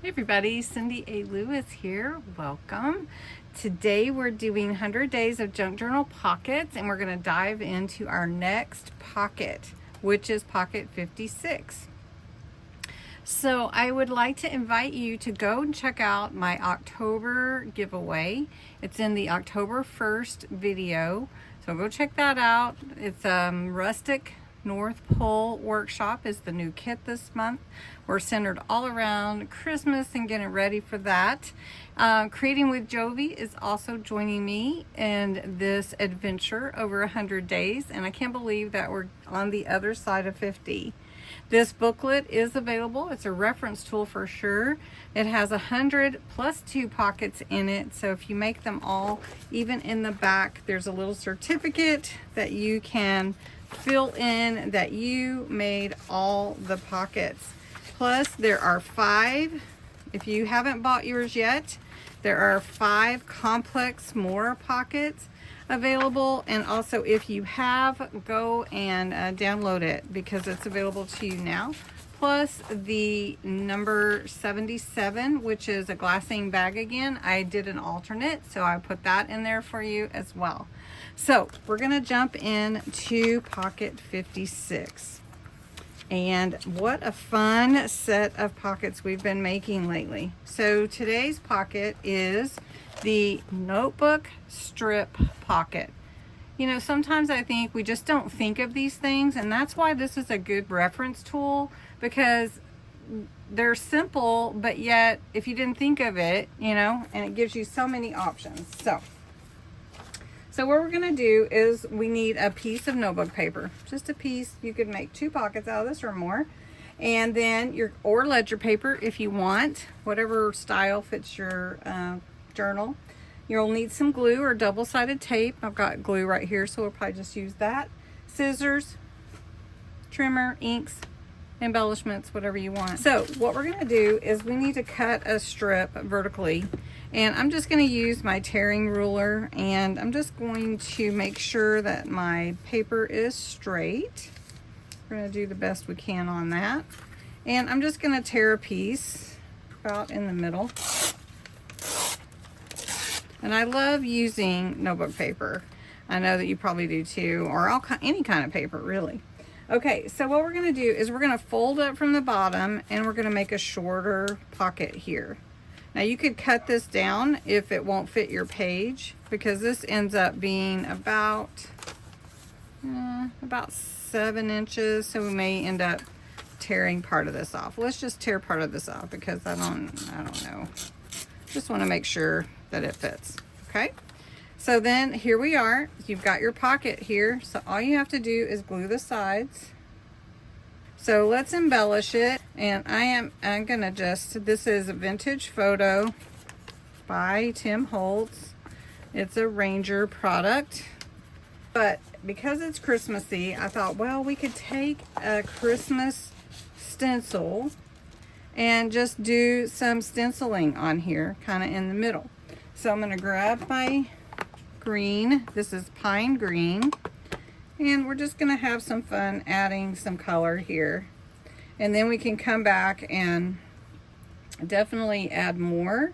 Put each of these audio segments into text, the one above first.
Hey everybody, Cindy A. Lewis here. Welcome. Today we're doing 100 Days of Junk Journal Pockets, and we're going to dive into our next pocket, which is Pocket 56. So I would like to invite you to go and check out my October giveaway. It's in the October 1st video. So go check that out. It's Rustic North Pole Workshop is the new kit this month. We're centered all around Christmas and getting ready for that. Creating with Jovi is also joining me in this adventure over 100 days, and I can't believe that we're on the other side of 50. This booklet is available. It's a reference tool for sure. It has 100 plus 2 pockets in it. So if you make them all, even in the back, there's a little certificate that you can fill in that you made all the pockets. Plus there are 5, if you haven't bought yours yet, there are 5 complex more pockets available. And also if you have, go and download it because it's available to you now. Plus the number 77, which is a glassine bag again. I did an alternate, so I put that in there for you as well. So we're gonna jump in to Pocket 56. And what a fun set of pockets we've been making lately. So today's pocket is the notebook strip pocket. You know, sometimes I think we just don't think of these things, and that's why this is a good reference tool, because they're simple, but yet if you didn't think of it, you know, and it gives you so many options. So what we're gonna do is we need a piece of notebook paper, just a piece. You could make 2 pockets out of this or more. And then or ledger paper if you want, whatever style fits your journal. You'll need some glue or double-sided tape. I've got glue right here, so we'll probably just use that. Scissors, trimmer, inks, embellishments, whatever you want. So what we're gonna do is we need to cut a strip vertically, and I'm just gonna use my tearing ruler, and I'm just going to make sure that my paper is straight. We're gonna do the best we can on that. And I'm just gonna tear a piece about in the middle. And I love using notebook paper. I know that you probably do too, or any kind of paper really. Okay, so what we're gonna do is we're gonna fold up from the bottom, and we're gonna make a shorter pocket here. Now you could cut this down if it won't fit your page, because this ends up being about 7 inches, so we may end up tearing part of this off. Let's just tear part of this off because I don't know. Just want to make sure that it fits. Okay, so then here we are. You've got your pocket here, so all you have to do is glue the sides. So let's embellish it, and I'm gonna this is a Vintage Photo by Tim Holtz. It's a Ranger product, but because it's Christmassy, I thought, well, we could take a Christmas stencil and just do some stenciling on here, kind of in the middle. So I'm gonna grab my green. This is pine green. And we're just gonna have some fun adding some color here. And then we can come back and definitely add more.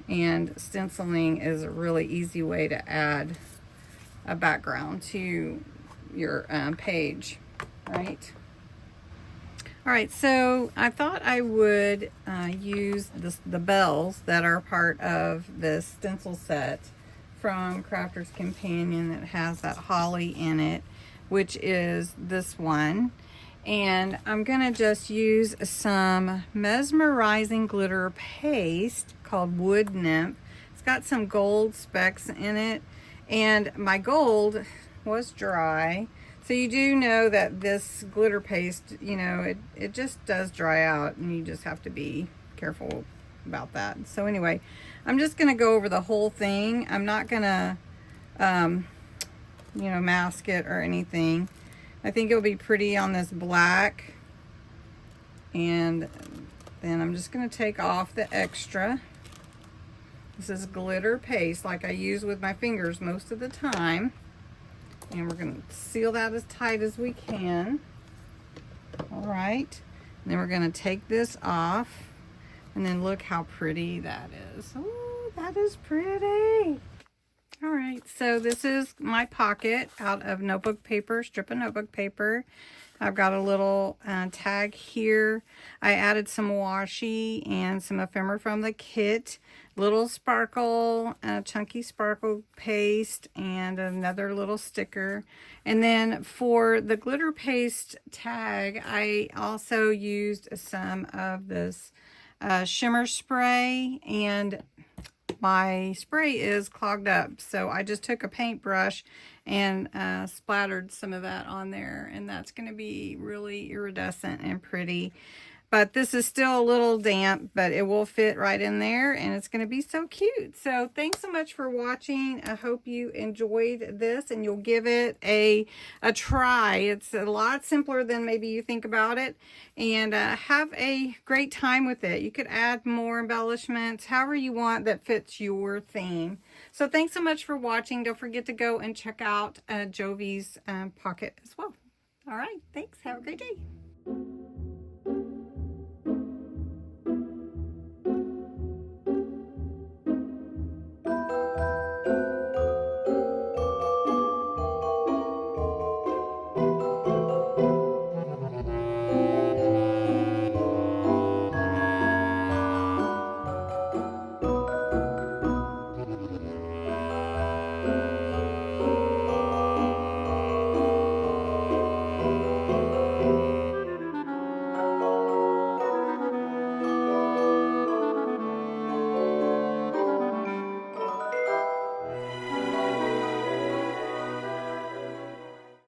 And stenciling is a really easy way to add a background to your page, right? All right, so I thought I would use the bells that are part of this stencil set from Crafter's Companion that has that holly in it, which is this one. And I'm gonna just use some mesmerizing glitter paste called Wood Nymph. It's got some gold specks in it, and my gold was dry. So you do know that this glitter paste, you know, it just does dry out, and you just have to be careful about that. So anyway, I'm just gonna go over the whole thing. I'm not gonna, you know, mask it or anything. I think it'll be pretty on this black. And then I'm just gonna take off the extra. This is glitter paste like I use with my fingers most of the time. And we're going to seal that as tight as we can. All right. And then we're going to take this off. And then look how pretty that is. Oh, that is pretty. All right, so this is my pocket out of notebook paper, strip of notebook paper. I've got a little tag here. I added some washi and some ephemera from the kit, little sparkle, chunky sparkle paste, and another little sticker. And then for the glitter paste tag, I also used some of this shimmer spray, and my spray is clogged up, so I just took a paintbrush and splattered some of that on there, and that's going to be really iridescent and pretty. But this is still a little damp, but it will fit right in there, and it's going to be so cute. So thanks so much for watching. I hope you enjoyed this, and you'll give it a try. It's a lot simpler than maybe you think about it, and have a great time with it. You could add more embellishments, however you want that fits your theme. So thanks so much for watching. Don't forget to go and check out Jovi's pocket as well. All right, thanks. Have a great day.